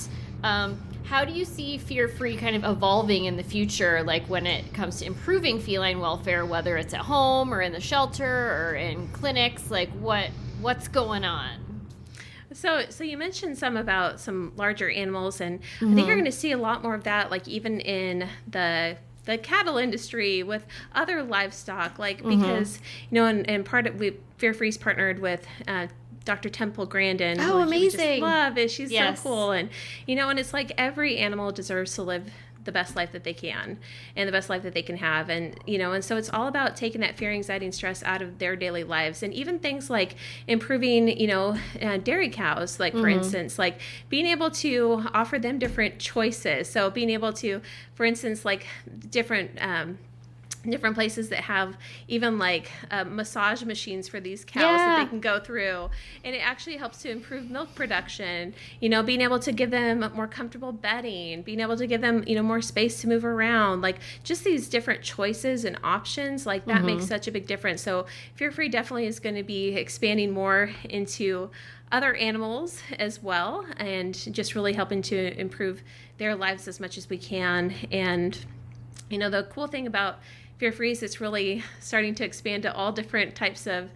how do you see fear-free kind of evolving in the future, like when it comes to improving feline welfare, whether it's at home or in the shelter or in clinics? Like, what's going on? So you mentioned about some larger animals, and I think you're going to see a lot more of that, like even in the cattle industry with other livestock, like because and part of Fear-Free's partnered with Dr. Temple Grandin. Oh, amazing. We just love it. She's so cool. And, and it's like every animal deserves to live the best life that they can and the best life that they can have. And, and so it's all about taking that fear, anxiety, and stress out of their daily lives. And even things like improving, dairy cows, like for instance, like being able to offer them different choices. So being able to, for instance, like different, different places that have even like massage machines for these cows that they can go through, and it actually helps to improve milk production, being able to give them more comfortable bedding, being able to give them more space to move around, like just these different choices and options, like that makes such a big difference. So Fear Free definitely is going to be expanding more into other animals as well, and just really helping to improve their lives as much as we can. And the cool thing about Fear Free is it's really starting to expand to all different types of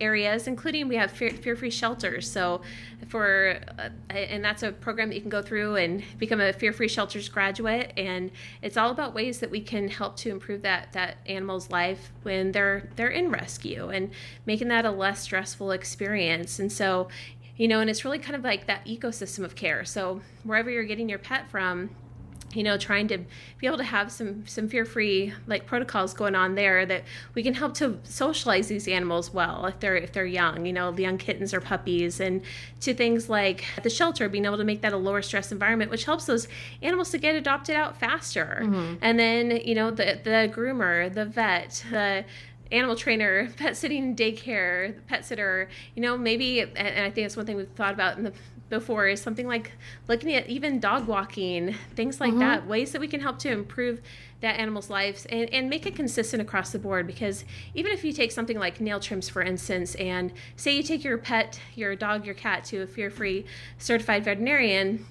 areas, including we have Fear Free shelters. So and that's a program that you can go through and become a Fear Free Shelters graduate. And it's all about ways that we can help to improve that animal's life when they're in rescue, and making that a less stressful experience. And so, and it's really kind of like that ecosystem of care. So wherever you're getting your pet from, trying to be able to have some fear-free like protocols going on there, that we can help to socialize these animals well if they're young, the young kittens or puppies, and to things like at the shelter, being able to make that a lower stress environment, which helps those animals to get adopted out faster. And then, the groomer, the vet, the animal trainer, pet sitting, daycare, pet sitter, maybe, and I think that's one thing we've thought about before, is something like looking at even dog walking, things like that, ways that we can help to improve that animal's lives and make it consistent across the board. Because even if you take something like nail trims, for instance, and say you take your pet, your dog, your cat to a Fear-Free certified veterinarian,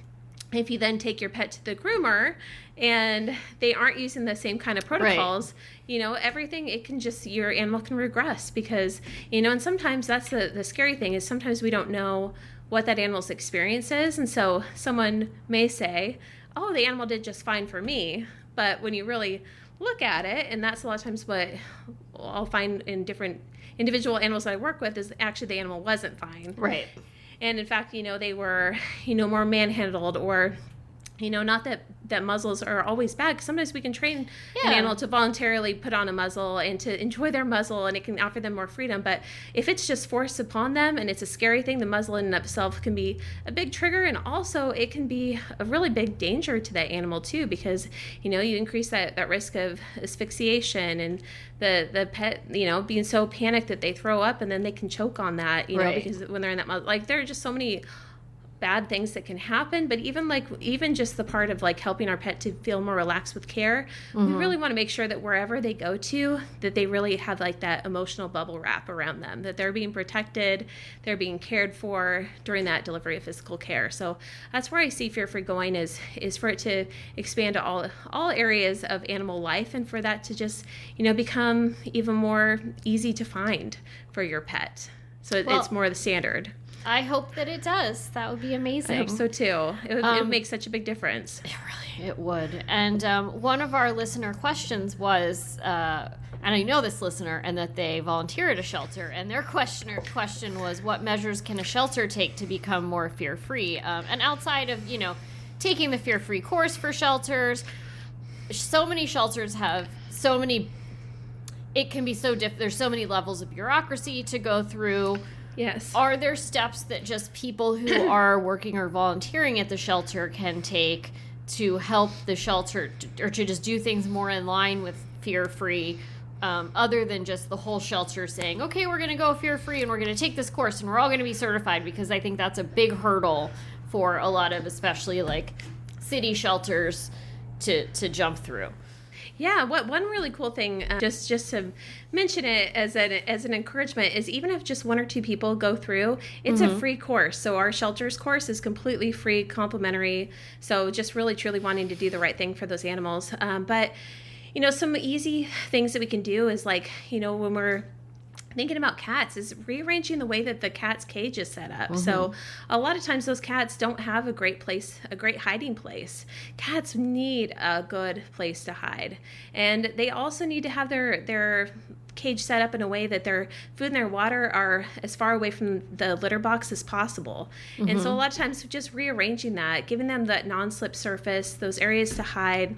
if you then take your pet to the groomer and they aren't using the same kind of protocols, everything, your animal can regress, because, and sometimes that's the scary thing, is sometimes we don't know what that animal's experience is. And so someone may say, oh, the animal did just fine for me. But when you really look at it, and that's a lot of times what I'll find in different individual animals that I work with, is actually the animal wasn't fine. Right. And in fact, they were, more manhandled, or, not that muzzles are always bad, because sometimes we can train an animal to voluntarily put on a muzzle and to enjoy their muzzle, and it can offer them more freedom. But if it's just forced upon them and it's a scary thing, the muzzle in and of itself can be a big trigger, and also it can be a really big danger to that animal too, because, you increase that risk of asphyxiation, and the pet, being so panicked that they throw up and then they can choke on that, because when they're in that muzzle, like, there are just so many bad things that can happen. But even just the part of like helping our pet to feel more relaxed with care, we really want to make sure that wherever they go to, that they really have like that emotional bubble wrap around them, that they're being protected, they're being cared for during that delivery of physical care. So that's where I see Fear Free going, is for it to expand to all areas of animal life, and for that to just become even more easy to find for your pet, so it's more the standard. I hope that it does. That would be amazing. I hope so too. It would make such a big difference. It would. And one of our listener questions was, and I know this listener, and that they volunteer at a shelter, and their question was, what measures can a shelter take to become more fear-free? And outside of, taking the fear-free course for shelters, so many shelters have so many, it can be so there's so many levels of bureaucracy to go through. Yes. Are there steps that just people who are working or volunteering at the shelter can take to help the shelter, or to just do things more in line with fear-free, other than just the whole shelter saying, okay, we're going to go fear-free and we're going to take this course and we're all going to be certified? Because I think that's a big hurdle for a lot of, especially like city shelters, to jump through. Yeah, one really cool thing, just to mention it as an encouragement, is even if just one or two people go through, it's a free course. So our shelters course is completely free, complimentary. So just really truly wanting to do the right thing for those animals. But some easy things that we can do is like, when we're thinking about cats, is rearranging the way that the cat's cage is set up. So a lot of times those cats don't have a great hiding place. Cats need a good place to hide. And they also need to have their cage set up in a way that their food and their water are as far away from the litter box as possible. And so a lot of times just rearranging that, giving them that non-slip surface, those areas to hide,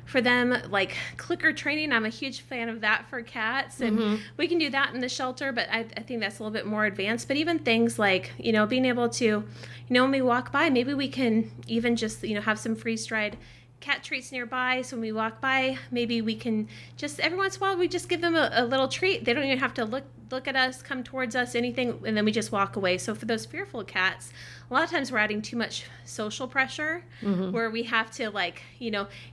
for them, like clicker training, I'm a huge fan of that for cats, and we can do that in the shelter, but I think that's a little bit more advanced. But even things like, being able to, when we walk by, maybe we can even just, have some freeze-dried cat treats nearby. So when we walk by, maybe we can just, every once in a while, we just give them a little treat. They don't even have to look at us, come towards us, anything, and then we just walk away. So for those fearful cats, a lot of times we're adding too much social pressure where we have to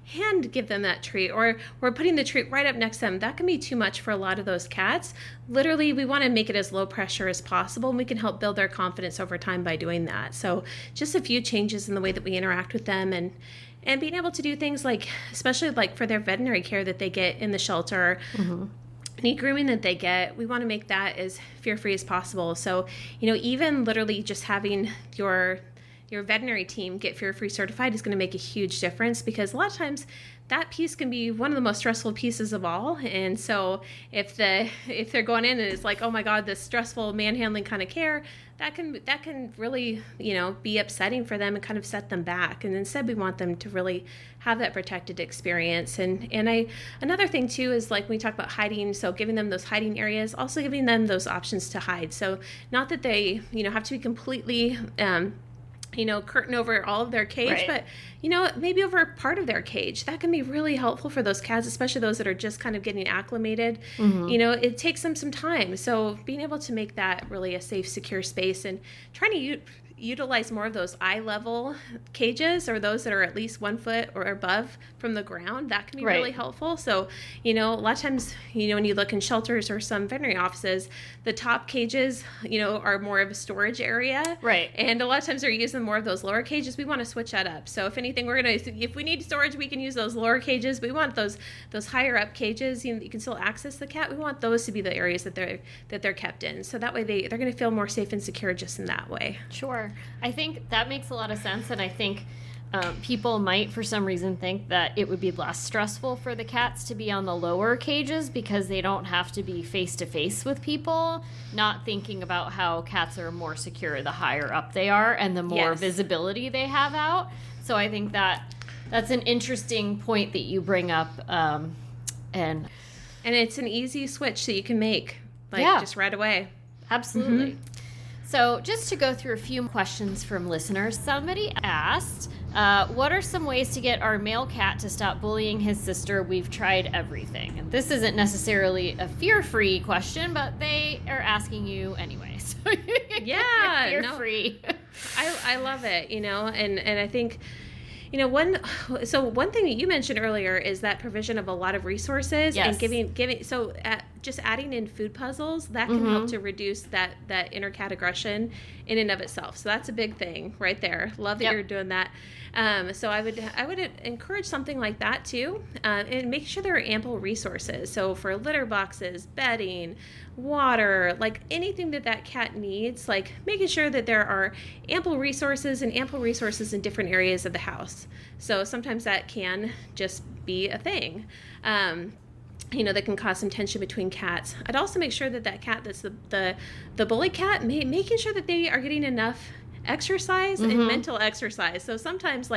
hand give them that treat, or we're putting the treat right up next to them. That can be too much for a lot of those cats. Literally, we want to make it as low pressure as possible, and we can help build their confidence over time by doing that. So just a few changes in the way that we interact with them, and being able to do things like, especially like for their veterinary care that they get in the shelter, any grooming that they get, we want to make that as fear-free as possible. So, even literally just having your veterinary team get fear-free certified is going to make a huge difference, because a lot of times that piece can be one of the most stressful pieces of all. And so if they're going in and it's like, oh my God, this stressful manhandling kind of care, that can really, be upsetting for them and kind of set them back. And instead we want them to really have that protected experience. And another thing too is, like, when we talk about hiding, so giving them those hiding areas, also giving them those options to hide. So not that they, have to be completely, curtain over all of their cage, but, maybe over part of their cage. That can be really helpful for those cats, especially those that are just kind of getting acclimated. It takes them some time. So being able to make that really a safe, secure space, and trying to utilize more of those eye level cages, or those that are at least 1 foot or above from the ground, that can be really helpful. So, a lot of times, when you look in shelters or some veterinary offices, the top cages, are more of a storage area. Right. And a lot of times they're using more of those lower cages. We want to switch that up. So if anything, if we need storage, we can use those lower cages. We want those higher up cages, you can still access the cat. We want those to be the areas that they're kept in. So that way they're going to feel more safe and secure just in that way. Sure. I think that makes a lot of sense, and I think people might, for some reason, think that it would be less stressful for the cats to be on the lower cages because they don't have to be face-to-face with people, not thinking about how cats are more secure the higher up they are and the more visibility they have out. So I think that's an interesting point that you bring up. And it's an easy switch that you can make, just right away. Absolutely. So just to go through a few questions from listeners, somebody asked, what are some ways to get our male cat to stop bullying his sister? We've tried everything. And this isn't necessarily a fear-free question, but they are asking you anyway. So fear-free. No, I love it, and I think, one thing that you mentioned earlier is that provision of a lot of resources and giving. So just adding in food puzzles, that can help to reduce that inner cat aggression in and of itself. So that's a big thing right there. Love that you're doing that. So I would encourage something like that too, and make sure there are ample resources. So for litter boxes, bedding, water, like anything that cat needs, like making sure that there are ample resources in different areas of the house. So sometimes that can just be a thing. That can cause some tension between cats. I'd also make sure that cat that's the bully cat, making sure that they are getting enough exercise and mental exercise. So sometimes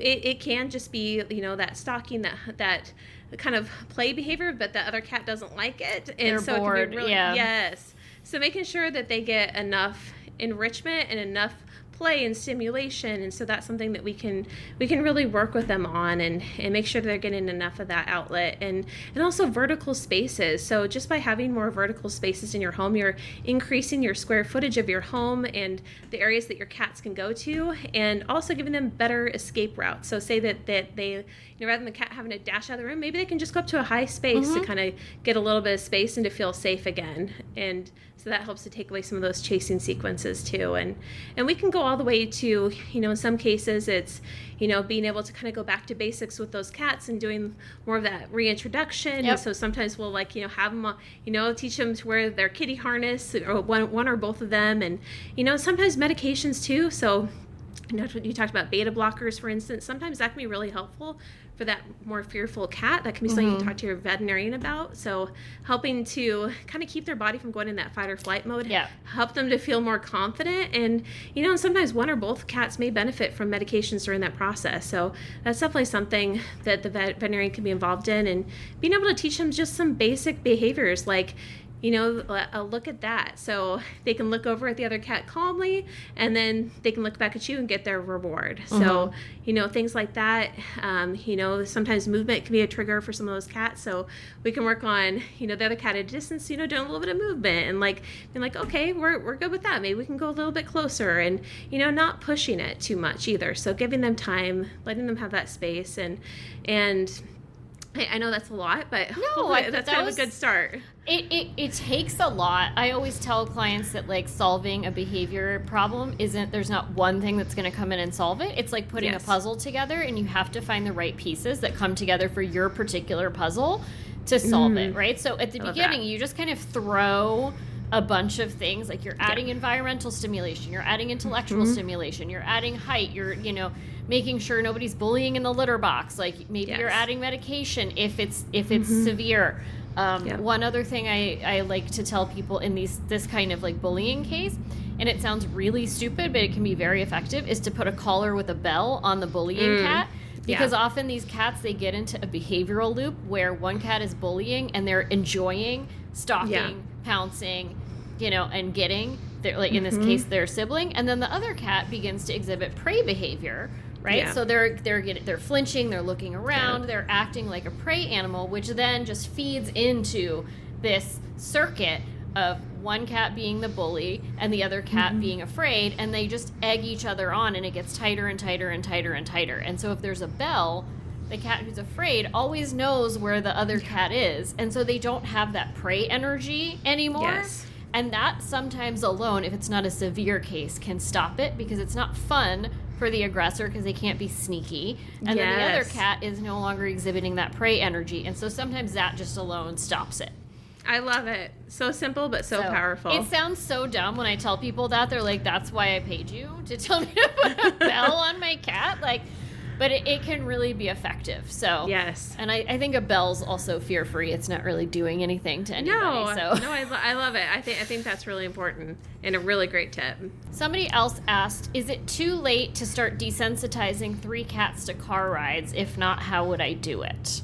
it can just be, that stalking, that kind of play behavior, but the other cat doesn't like it. And they're so bored. It can be really, yes. So making sure that they get enough enrichment and enough play and stimulation, and so that's something that we can really work with them on, and make sure they're getting enough of that outlet, and also vertical spaces. So just by having more vertical spaces in your home, you're increasing your square footage of your home and the areas that your cats can go to, and also giving them better escape routes. So say that they, rather than the cat having to dash out of the room, maybe they can just go up to a high space to kind of get a little bit of space and to feel safe again. And so that helps to take away some of those chasing sequences too. And we can go all the way to, in some cases it's, being able to kind of go back to basics with those cats and doing more of that reintroduction. And so sometimes we'll have them, teach them to wear their kitty harness, or one or both of them. And, sometimes medications too. So you talked about beta blockers, for instance. Sometimes that can be really helpful for that more fearful cat. That can be something you can talk to your veterinarian about. So helping to kind of keep their body from going in that fight or flight mode, help them to feel more confident. And, and sometimes one or both cats may benefit from medications during that process. So that's definitely something that the veterinarian can be involved in, and being able to teach them just some basic behaviors like, look at that. So they can look over at the other cat calmly, and then they can look back at you and get their reward. So, things like that. Sometimes movement can be a trigger for some of those cats. So we can work on, the other cat at a distance, doing a little bit of movement and being like, okay, we're good with that. Maybe we can go a little bit closer, and, not pushing it too much either. So giving them time, letting them have that space, and I know that's a lot, but that's kind of a good start. It takes a lot. I always tell clients that solving a behavior problem there's not one thing that's going to come in and solve it. It's like putting a puzzle together, and you have to find the right pieces that come together for your particular puzzle to solve it, right? So at the beginning, you just kind of throw a bunch of things, like you're adding environmental stimulation, you're adding intellectual stimulation, you're adding height, you're, making sure nobody's bullying in the litter box. Like maybe you're adding medication if it's severe. One other thing I like to tell people in this kind of bullying case, and it sounds really stupid, but it can be very effective, is to put a collar with a bell on the bullying cat. Because often these cats, they get into a behavioral loop where one cat is bullying and they're enjoying stalking, pouncing, and getting, in this case, their sibling. And then the other cat begins to exhibit prey behavior, right? Yeah. So they're flinching, they're looking around, they're acting like a prey animal, which then just feeds into this circuit of one cat being the bully and the other cat being afraid, and they just egg each other on, and it gets tighter and tighter and tighter and tighter. And so if there's a bell, the cat who's afraid always knows where the other cat is, and so they don't have that prey energy anymore. Yes. And that sometimes alone, if it's not a severe case, can stop it, because it's not fun for the aggressor because they can't be sneaky. And then the other cat is no longer exhibiting that prey energy. And so sometimes that just alone stops it. I love it. So simple, but so powerful. It sounds so dumb when I tell people that. They're like, that's why I paid you to tell me to put a bell on my cat? But it can really be effective. So yes, and I think a bell's also fear-free. It's not really doing anything to anybody. No, I love it. I think that's really important and a really great tip. Somebody else asked, is it too late to start desensitizing 3 cats to car rides? If not, how would I do it?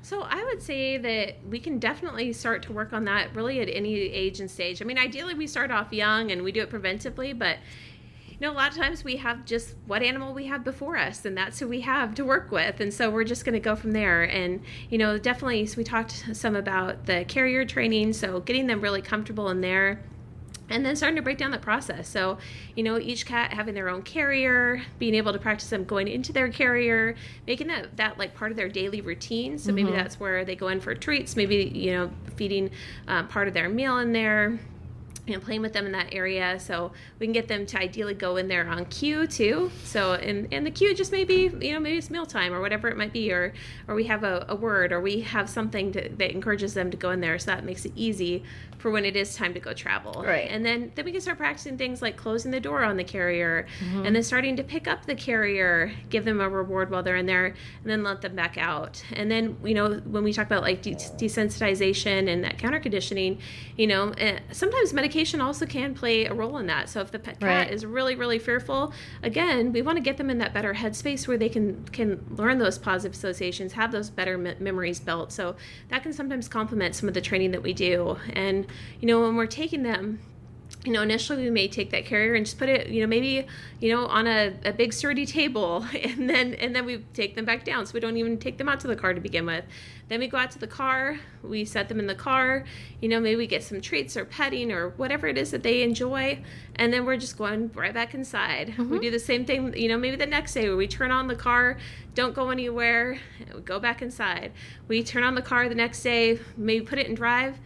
So I would say that we can definitely start to work on that really at any age and stage. I mean, ideally we start off young and we do it preventively, but a lot of times we have just what animal we have before us, and that's who we have to work with. And so we're just going to go from there. And, definitely, so we talked some about the carrier training, so getting them really comfortable in there. And then starting to break down the process. So, each cat having their own carrier, being able to practice them going into their carrier, making that part of their daily routine. So maybe that's where they go in for treats, maybe, feeding part of their meal in there, playing with them in that area. So we can get them to ideally go in there on cue too. So, and the cue just maybe it's mealtime or whatever it might be, or we have a word, or we have something that encourages them to go in there. So that makes it easy for when it is time to go travel. Right. And then we can start practicing things like closing the door on the carrier, and then starting to pick up the carrier, give them a reward while they're in there, and then let them back out. And then, when we talk about desensitization and that counter conditioning, sometimes medication also can play a role in that. So if the pet cat is really, really fearful, again, we want to get them in that better headspace where they can learn those positive associations, have those better memories built. So that can sometimes complement some of the training that we do. And, when we're taking them, initially we may take that carrier and just put it, maybe, on a big sturdy table, and then we take them back down. So we don't even take them out to the car to begin with. Then we go out to the car, we set them in the car, maybe we get some treats or petting or whatever it is that they enjoy. And then we're just going right back inside. We do the same thing, maybe the next day where we turn on the car, don't go anywhere, we go back inside. We turn on the car the next day, maybe put it in drive,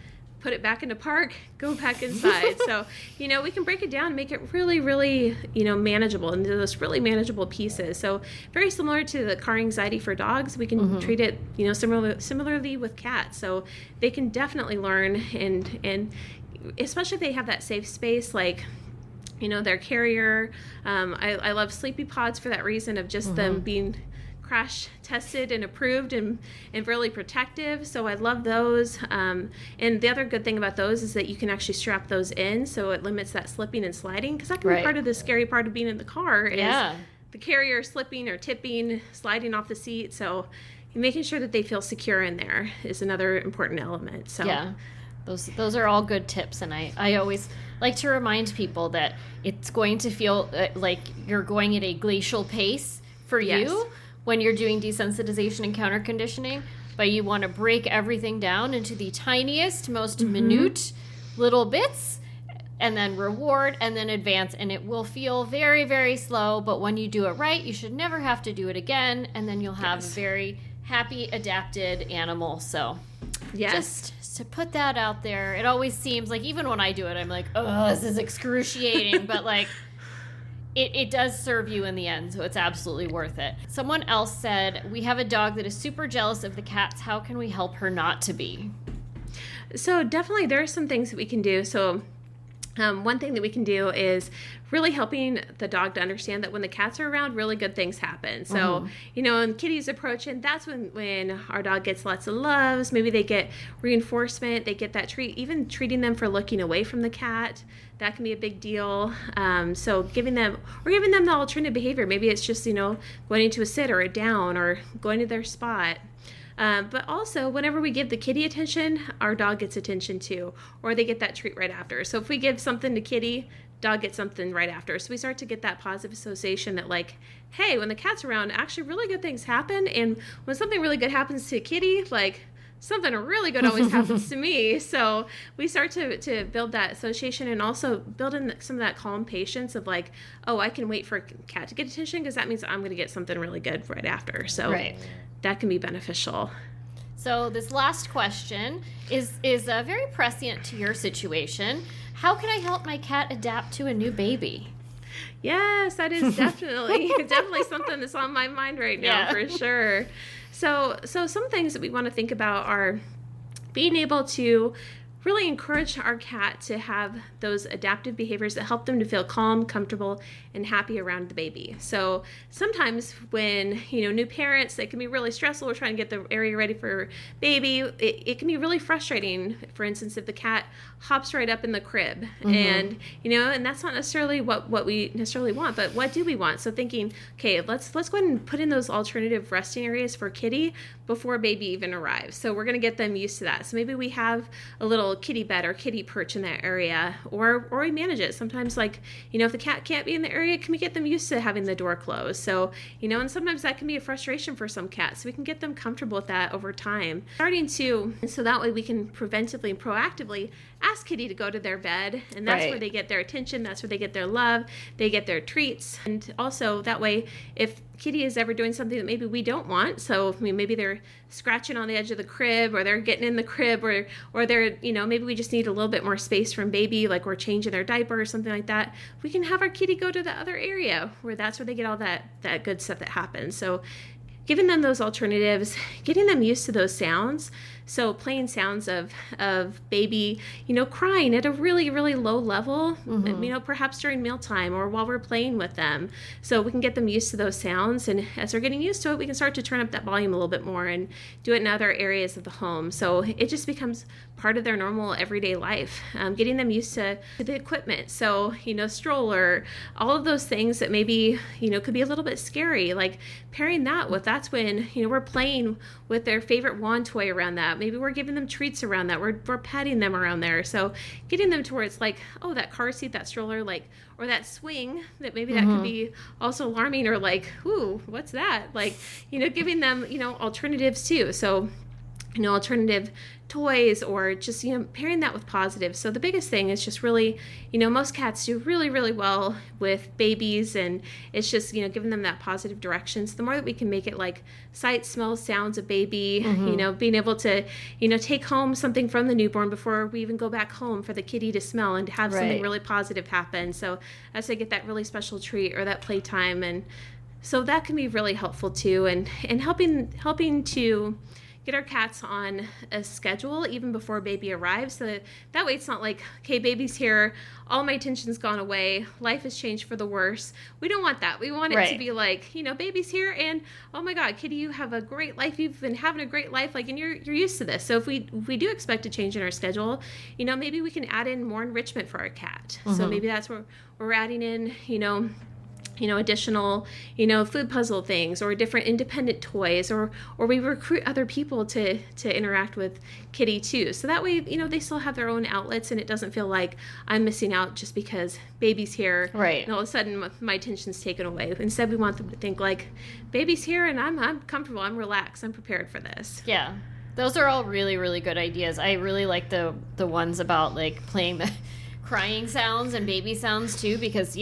put it back into park, go back inside. So, we can break it down, make it really, really, manageable into those really manageable pieces. So very similar to the car anxiety for dogs, we can treat it, similarly with cats. So they can definitely learn, and especially if they have that safe space, their carrier. I love sleepy pods for that reason of just them being crash tested and approved and really protective. So I love those. And the other good thing about those is that you can actually strap those in, so it limits that slipping and sliding, because that can be part of the scary part of being in the car is the carrier slipping or tipping, sliding off the seat. So making sure that they feel secure in there is another important element. So Those are all good tips, and I always like to remind people that it's going to feel like you're going at a glacial pace for you when you're doing desensitization and counter conditioning, but you want to break everything down into the tiniest, most minute little bits, and then reward, and then advance, and it will feel very, very slow, but when you do it right, you should never have to do it again, and then you'll have a very happy, adapted animal. So just to put that out there, it always seems like, even when I do it, I'm like, oh, this is excruciating, but like, it does serve you in the end, so it's absolutely worth it. Someone else said, we have a dog that is super jealous of the cats. How can we help her not to be? So definitely there are some things that we can do. So one thing that we can do is really helping the dog to understand that when the cats are around, really good things happen. So, and kitties approach, and that's when our dog gets lots of loves. Maybe they get reinforcement, they get that treat, even treating them for looking away from the cat. That can be a big deal. So giving them the alternative behavior. Maybe it's just, going into a sit or a down or going to their spot. But also, whenever we give the kitty attention, our dog gets attention too, or they get that treat right after. So if we give something to kitty, dog gets something right after. So we start to get that positive association that, like, hey, when the cat's around, actually really good things happen. And when something really good happens to kitty, like, something really good always happens to me. So we start to build that association, and also build in some of that calm patience of like, oh, I can wait for a cat to get attention because that means I'm going to get something really good right after. So that can be beneficial. So this last question is very prescient to your situation. How can I help my cat adapt to a new baby? Yes, that is definitely something that's on my mind right now, for sure. So some things that we want to think about are being able to really encourage our cat to have those adaptive behaviors that help them to feel calm, comfortable, and happy around the baby. So sometimes when, new parents, it can be really stressful. We're trying to get the area ready for baby. It can be really frustrating, for instance, if the cat hops right up in the crib and, and that's not necessarily what we necessarily want, but what do we want? So thinking, okay, let's go ahead and put in those alternative resting areas for kitty before baby even arrives. So we're going to get them used to that. So maybe we have a little kitty bed or kitty perch in that area, or we manage it. Sometimes, like, if the cat can't be in the area, can we get them used to having the door closed? So, and sometimes that can be a frustration for some cats. So we can get them comfortable with that over time. So that way we can preventively and proactively ask kitty to go to their bed, and that's where they get their attention, that's where they get their love, they get their treats. And also that way, if kitty is ever doing something that maybe we don't want, so maybe they're scratching on the edge of the crib, or they're getting in the crib, or they're, maybe we just need a little bit more space from baby, like we're changing their diaper or something like that, we can have our kitty go to the other area where that's where they get all that good stuff that happens. So giving them those alternatives, getting them used to those sounds. So playing sounds of baby, crying at a really, really low level, perhaps during mealtime or while we're playing with them. So we can get them used to those sounds. And as they're getting used to it, we can start to turn up that volume a little bit more and do it in other areas of the home. So it just becomes part of their normal everyday life, getting them used to the equipment. So, stroller, all of those things that maybe, could be a little bit scary, like pairing that with, that's when, we're playing with their favorite wand toy around that. Maybe we're giving them treats around that. We're petting them around there. So getting them to where it's like, oh, that car seat, that stroller, like, or that swing, that maybe that could be also alarming, or like, ooh, what's that? Like, giving them, alternatives too. So, alternative toys, or just, pairing that with positive. So the biggest thing is just really, most cats do really, really well with babies, and it's just, giving them that positive direction. So the more that we can make it like sight, smells, sounds of baby, being able to, take home something from the newborn before we even go back home for the kitty to smell and to have something really positive happen. So as they get that really special treat or that playtime, and so that can be really helpful too, and helping to get our cats on a schedule even before baby arrives, so that way it's not like, okay, baby's here, all my tension's gone away, life has changed for the worse. We don't want that. We want it to be like, baby's here, and oh my God, kitty, you have a great life. You've been having a great life, like, and you're used to this. So if we do expect a change in our schedule, maybe we can add in more enrichment for our cat. So maybe that's where we're adding in, additional, food puzzle things or different independent toys, or we recruit other people to interact with Kitty too. So that way, they still have their own outlets and it doesn't feel like I'm missing out just because baby's here. Right. And all of a sudden my attention's taken away. Instead, we want them to think like, baby's here and I'm comfortable, I'm relaxed, I'm prepared for this. Yeah. Those are all really, really good ideas. I really like the ones about like playing the crying sounds and baby sounds too, because,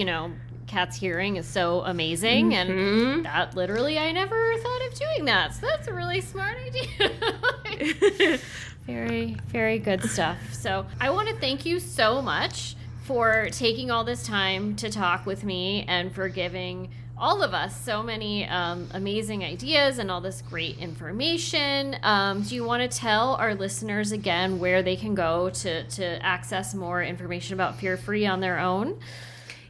Cat's hearing is so amazing, and that literally I never thought of doing that. So that's a really smart idea. Very, very good stuff. So I want to thank you so much for taking all this time to talk with me and for giving all of us so many amazing ideas and all this great information. Do you want to tell our listeners again where they can go to access more information about Fear Free on their own?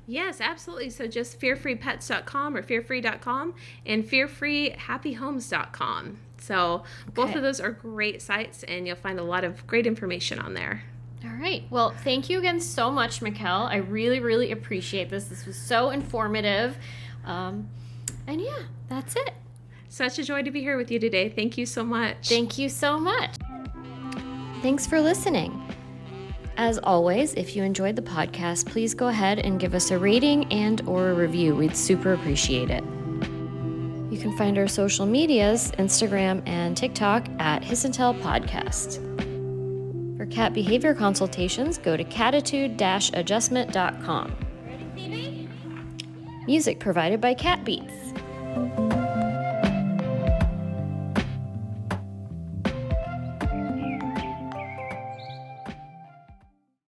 Yes, absolutely. So just fearfreepets.com or fearfree.com and fearfreehappyhomes.com. So both of those are great sites, and you'll find a lot of great information on there. All right. Well, thank you again so much, Mikkel. I really, really appreciate this. This was so informative. And yeah, that's it. Such a joy to be here with you today. Thank you so much. Thank you so much. Thanks for listening. As always, if you enjoyed the podcast, please go ahead and give us a rating and or a review. We'd super appreciate it. You can find our social medias, Instagram and TikTok at Hiss and Tell Podcast. For cat behavior consultations, go to catitude-adjustment.com. Music provided by Cat Beats.